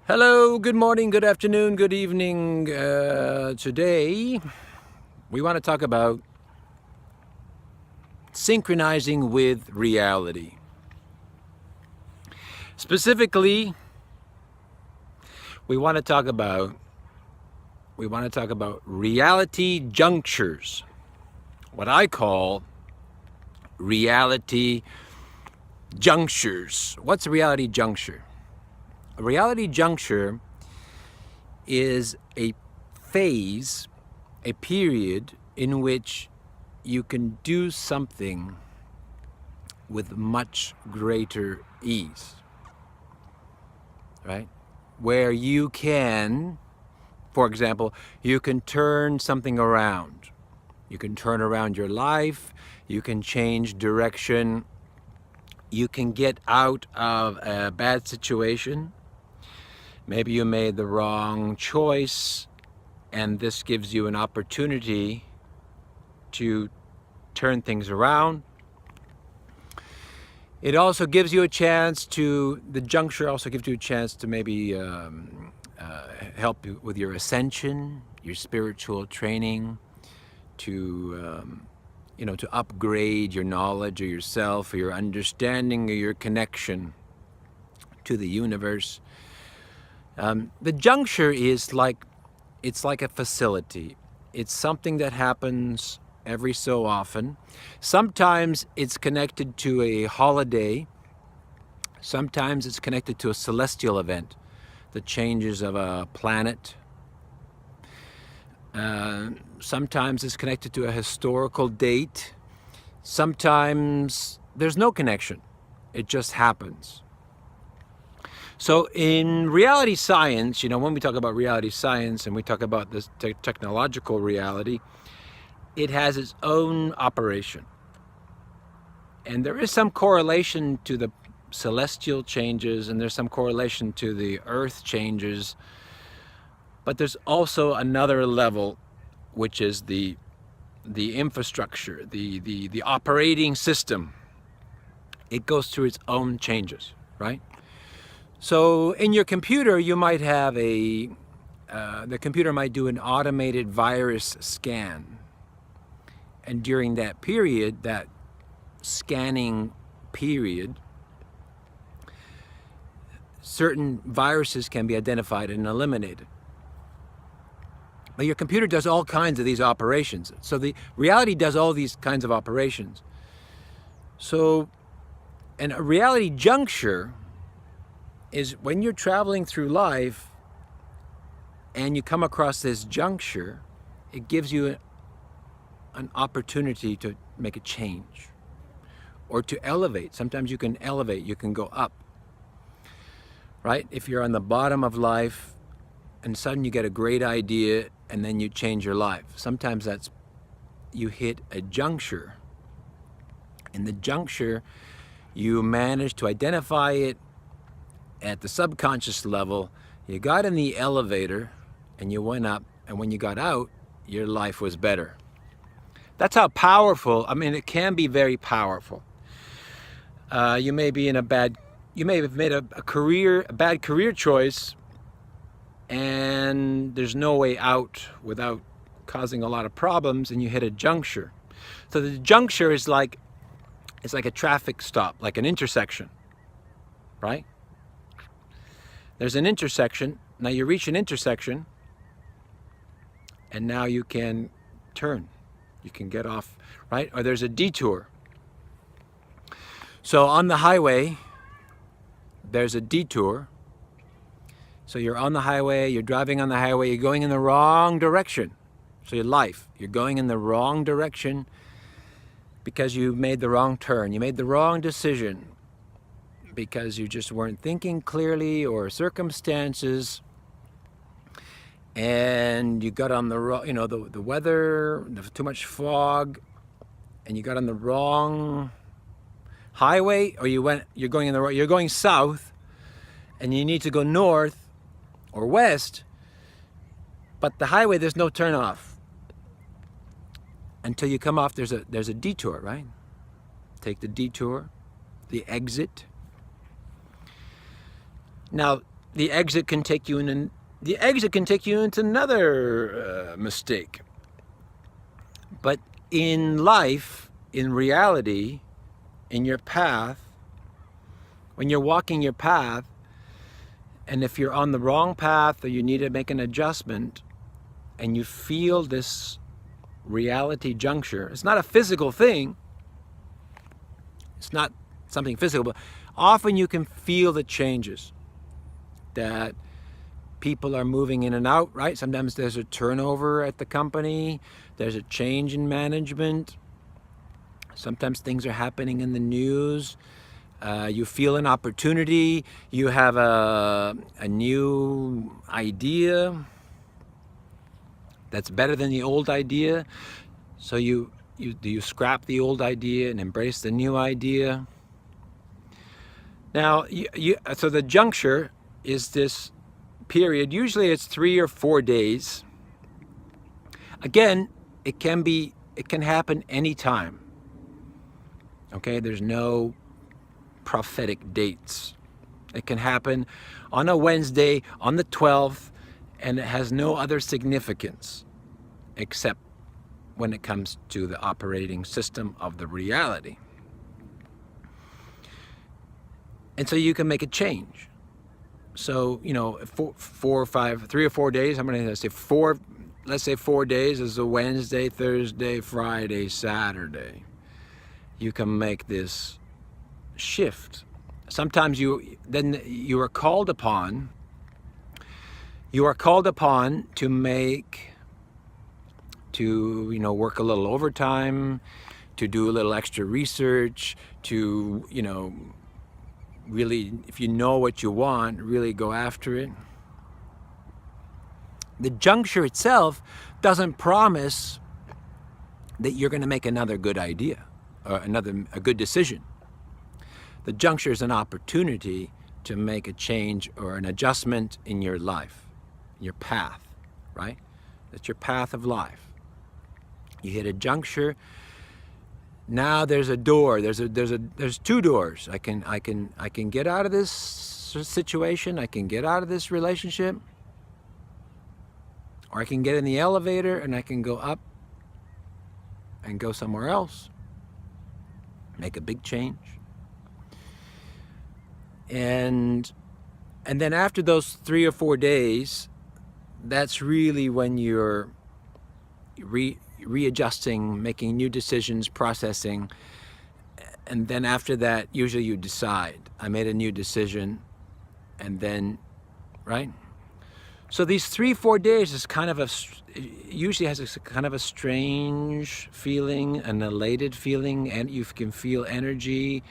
Hello, good morning, good afternoon, good evening. Today, we want to talk about synchronizing with reality. Specifically, we want to talk about reality junctures. What I call reality junctures. What's a reality juncture? A reality juncture is a phase, a period in which you can do something with much greater ease, right? Where you can, for example, you can turn something around. You can turn around your life, you can change direction, you can get out of a bad situation. Maybe you made the wrong choice, and this gives you an opportunity to turn things around. It also gives you a chance to, the juncture also gives you a chance to maybe help you with your ascension, your spiritual training, to to upgrade your knowledge of yourself, or your understanding, or your connection to the universe. The juncture is like a facility. It's something that happens every so often. Sometimes it's connected to a holiday. Sometimes it's connected to a celestial event, the changes of a planet. Sometimes it's connected to a historical date. Sometimes there's no connection. It just happens. So in reality science, when we talk about reality science and we talk about this technological reality, it has its own operation. And there is some correlation to the celestial changes, and there's some correlation to the earth changes. But there's also another level, which is the infrastructure, the operating system. It goes through its own changes, right? So in your computer, you might have the computer might do an automated virus scan. And during that period, that scanning period, certain viruses can be identified and eliminated. But your computer does all kinds of these operations. So the reality does all these kinds of operations. So, and a reality juncture is when you're traveling through life and you come across this juncture, it gives you an opportunity to make a change or to elevate. Sometimes you can elevate, you can go up, right? If you're on the bottom of life and suddenly you get a great idea and then you change your life. Sometimes that's, you hit a juncture. In the juncture, you manage to identify it at the subconscious level. You got in the elevator and you went up, and when you got out, your life was better. That's how powerful, it can be very powerful. You may be in you may have made a bad career choice, and there's no way out without causing a lot of problems, and you hit a juncture. So the juncture is like, it's like a traffic stop, like an intersection, right? There's an intersection. Now you reach an intersection, and now you can turn. You can get off, right? Or there's a detour. So on the highway, there's a detour. So you're on the highway, you're driving on the highway, you're going in the wrong direction. So your life, you're going in the wrong direction because you made the wrong turn. You made the wrong decision because you just weren't thinking clearly, or circumstances, and you got on the wrong, the weather, too much fog, and you got on the wrong highway, or you're going south, and you need to go north or west, but the highway, there's no turn off until you come off. There's a detour, right? Take the detour, the exit. Now, the exit can take you into another mistake. But in life, in reality, in your path, when you're walking your path, and if you're on the wrong path or you need to make an adjustment, and you feel this reality juncture, it's not a physical thing, it's not something physical, but often you can feel the changes, that people are moving in and out, right? Sometimes there's a turnover at the company, there's a change in management, sometimes things are happening in the news, you feel an opportunity, you have a new idea that's better than the old idea, so you scrap the old idea and embrace the new idea. Now, so the juncture is this period. Usually it's 3 or 4 days. Again, it can happen anytime. Okay, there's no prophetic dates. It can happen on a Wednesday, on the 12th, and it has no other significance except when it comes to the operating system of the reality. And so you can make a change. So, 3 or 4 days, I'm going to say let's say 4 days is a Wednesday, Thursday, Friday, Saturday. You can make this shift. Sometimes you are called upon to work a little overtime, to do a little extra research, to really, if you know what you want, really go after it. The juncture itself doesn't promise that you're going to make another good idea or a good decision. The juncture is an opportunity to make a change or an adjustment in your life, your path, right? That's your path of life. You hit a juncture. Now there's a door. There's 2 doors. I can get out of this situation. I can get out of this relationship, or I can get in the elevator and I can go up and go somewhere else. Make a big change. And then after those 3 or 4 days, that's really when you're readjusting, making new decisions, processing. And then after that, usually you decide, I made a new decision, and then, right? So these 3-4 days is usually has a kind of a strange feeling, an elated feeling, and you can feel energy.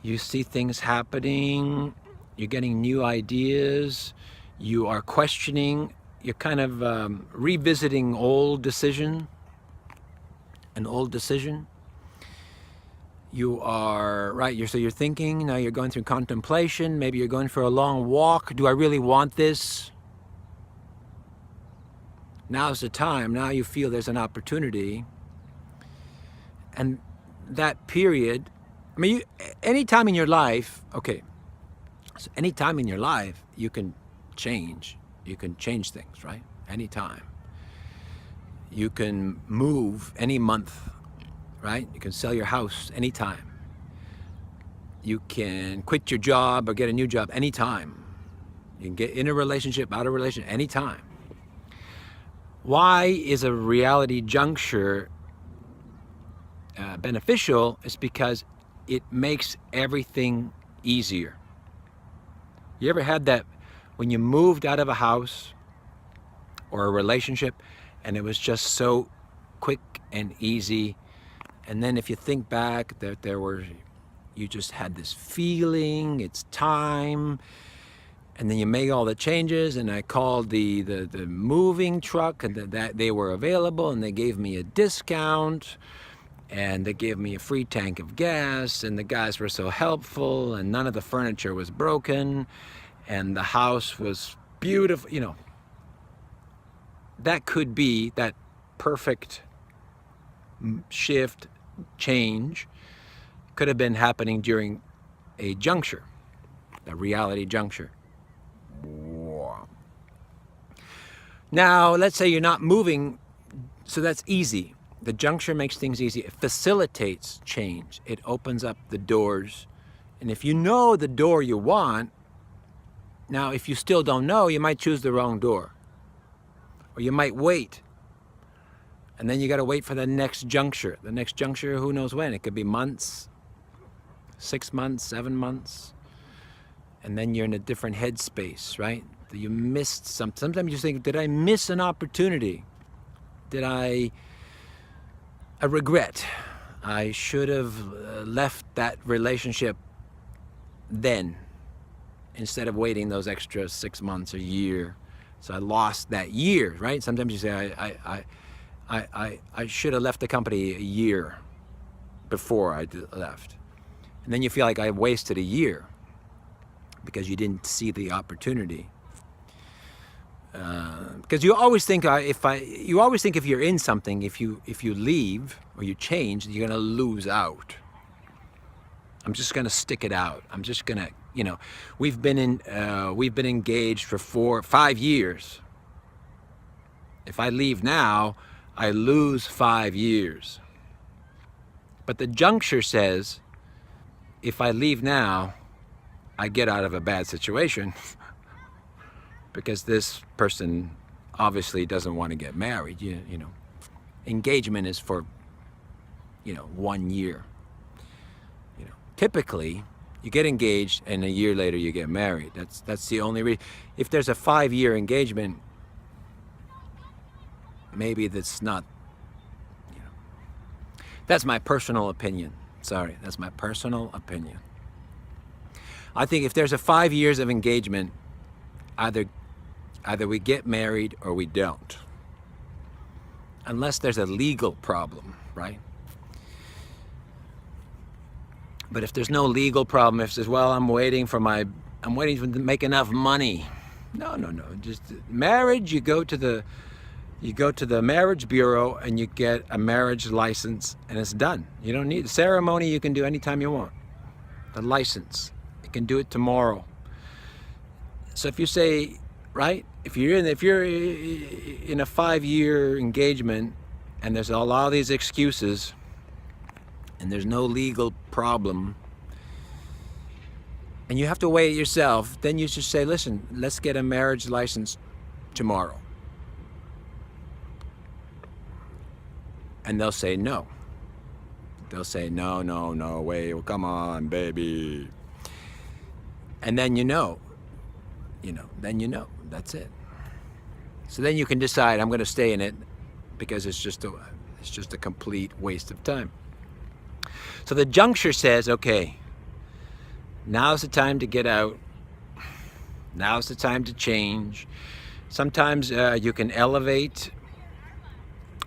You see things happening, you're getting new ideas, you are questioning, you're kind of revisiting an old decision. You are, right, so you're thinking, now you're going through contemplation, maybe you're going for a long walk. Do I really want this? Now's the time, now you feel there's an opportunity. And that period, anytime in your life, so anytime in your life, you can change things, right? Anytime. You can move any month, right? You can sell your house anytime. You can quit your job or get a new job anytime. You can get in a relationship, out of a relationship, anytime. Why is a reality juncture beneficial? Is because it makes everything easier. You ever had that when you moved out of a house or a relationship and it was just so quick and easy, and then if you think back that you just had this feeling, it's time, and then you make all the changes, and I called the moving truck, and that they were available, and they gave me a discount, and they gave me a free tank of gas, and the guys were so helpful, and none of the furniture was broken, and the house was beautiful. That could be that perfect shift, change, could have been happening during a juncture, a reality juncture. Now, let's say you're not moving, so that's easy. The juncture makes things easy. It facilitates change. It opens up the doors. And if you know the door you want, now if you still don't know, you might choose the wrong door. Or you might wait. And then you got to wait for the next juncture. The next juncture, who knows when? It could be months, 6 months, 7 months. And then you're in a different headspace, right? You missed something. Sometimes you think, did I miss an opportunity? Did I regret? I should have left that relationship then, instead of waiting those extra 6 months or year. So I lost that year, right? Sometimes you say, I should have left the company a year before I left. And then you feel like I wasted a year because you didn't see the opportunity. Because you always think if you're in something, if you leave or you change, you're gonna lose out. I'm just gonna stick it out. I'm just gonna, we've been engaged for 5 years. If I leave now, I lose 5 years. But the juncture says, if I leave now, I get out of a bad situation because this person obviously doesn't want to get married. Engagement is for 1 year. Typically you get engaged and a year later you get married. That's the only reason. If there's a 5-year engagement, maybe that's not, that's my personal opinion. Sorry, that's my personal opinion. I think if there's a 5 years of engagement, either we get married or we don't. Unless there's a legal problem, right? But if there's no legal problem, if it says, well, I'm waiting to make enough money. No. Just marriage, you go to the marriage bureau and you get a marriage license and it's done. You don't need the ceremony. You can do anytime you want. The license, you can do it tomorrow. So if you say, right, if you're in a 5-year engagement and there's a lot of these excuses and there's no legal problem and you have to weigh it yourself, then you should say, listen, let's get a marriage license tomorrow. And they'll say no. They'll say, no, wait, well, come on, baby. And then that's it. So then you can decide, I'm going to stay in it because it's just a complete waste of time. So the juncture says, okay, now's the time to get out. Now's the time to change. Sometimes you can elevate.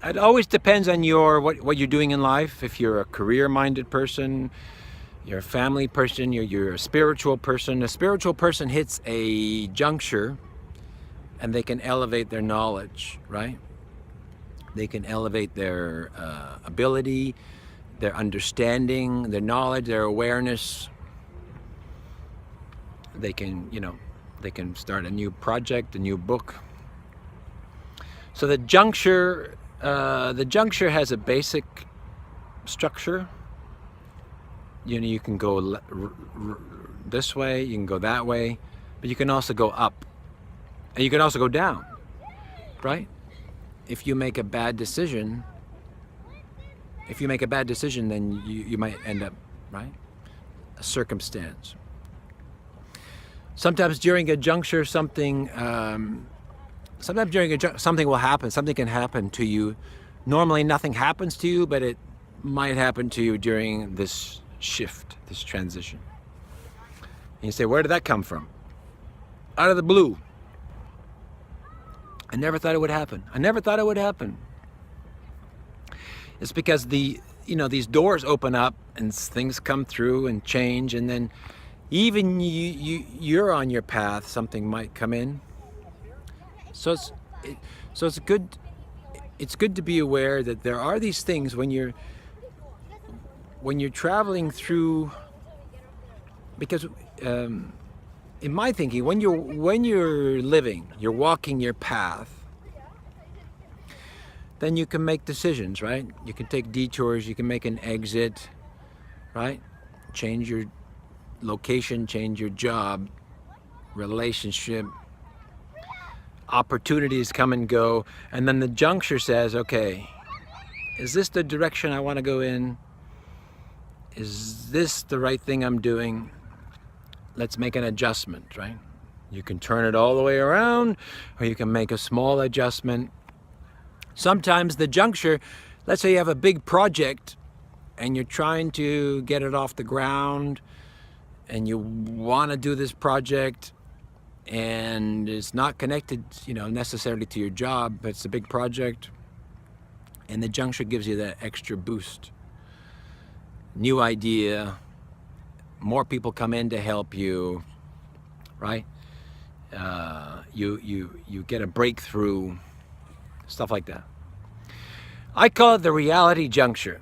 It always depends on what you're doing in life. If you're a career-minded person, you're a family person, you're a spiritual person. A spiritual person hits a juncture and they can elevate their knowledge, right? They can elevate their ability, their understanding, their knowledge, their awareness. They can start a new project, a new book. So the juncture has a basic structure. You can go this way, you can go that way, but you can also go up, and you can also go down, right? If you make a bad decision, then you might end up, right? A circumstance. Sometimes during a juncture, something will happen. Something can happen to you. Normally nothing happens to you, but it might happen to you during this shift, this transition. And you say, where did that come from? Out of the blue. I never thought it would happen. It's because these doors open up and things come through and change, and then even you're on your path, something might come in. So it's good to be aware that there are these things when you're traveling through, because in my thinking, when you're living, you're walking your path, then you can make decisions, right? You can take detours, you can make an exit, right? Change your location, change your job, relationship, opportunities come and go, and then the juncture says, okay, is this the direction I want to go in? Is this the right thing I'm doing? Let's make an adjustment, right? You can turn it all the way around, or you can make a small adjustment. Sometimes the juncture, let's say you have a big project and you're trying to get it off the ground and you want to do this project and it's not connected, necessarily to your job, but it's a big project, and the juncture gives you that extra boost. New idea, more people come in to help you, right? You get a breakthrough, stuff like that. I call it the reality juncture.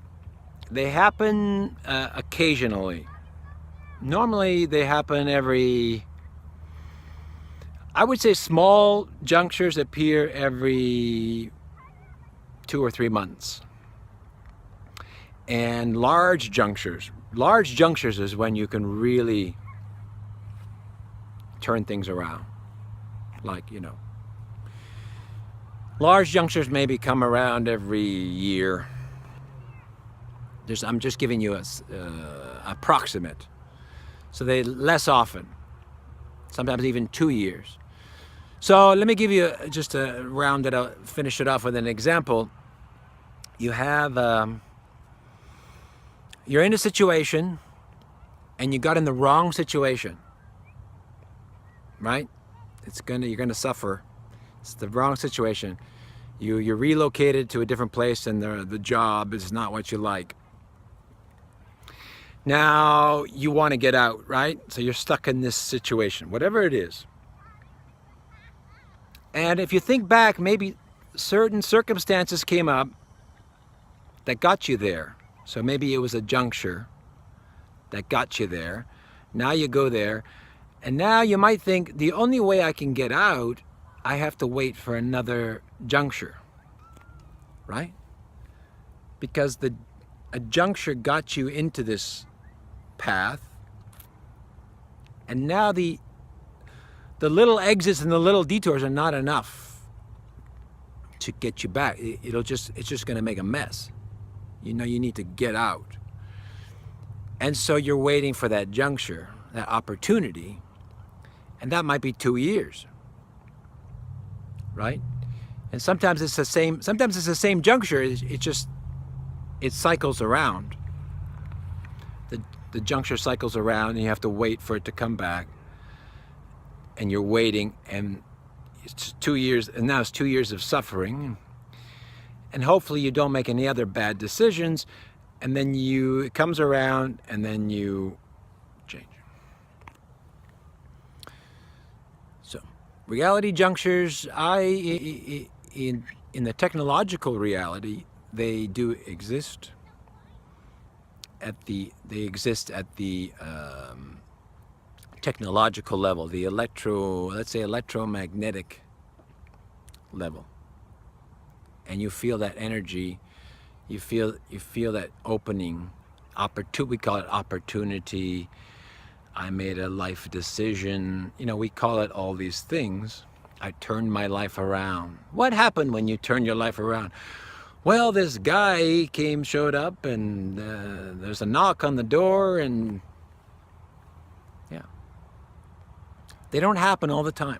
They happen occasionally. Normally they happen I would say small junctures appear every 2 or 3 months. And large junctures is when you can really turn things around. Like, large junctures maybe come around every year. I'm just giving you a approximate. So they less often, sometimes even 2 years. So let me give you just to round it out, finish it off with an example. You have, you're in a situation and you got in the wrong situation, right? You're gonna suffer. It's the wrong situation. You're relocated to a different place and the job is not what you like. Now you want to get out, right? So you're stuck in this situation, whatever it is. And if you think back, maybe certain circumstances came up that got you there. So maybe it was a juncture that got you there. Now you go there, and now you might think, the only way I can get out, I have to wait for another juncture, right? Because a juncture got you into this path, and now the little exits and the little detours are not enough to get you back. It's just going to make a mess. You need to get out. And so you're waiting for that juncture, that opportunity, and that might be 2 years, right? And sometimes it's the same juncture. It cycles around. The juncture cycles around, and you have to wait for it to come back. And you're waiting, and it's 2 years, and now it's 2 years of suffering. And hopefully you don't make any other bad decisions, and then it comes around, and then you change. So, reality junctures, in the technological reality, they do exist. They exist at the technological level, the let's say electromagnetic level. And you feel that energy, you feel that opening, we call it opportunity. I made a life decision. We call it all these things. I turned my life around. What happened when you turn your life around? Well, this guy showed up, and there's a knock on the door, and yeah. They don't happen all the time.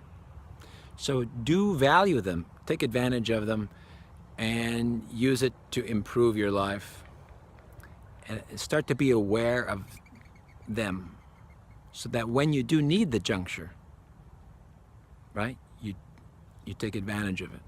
So do value them, take advantage of them, and use it to improve your life. And start to be aware of them, so that when you do need the juncture, right, you take advantage of it.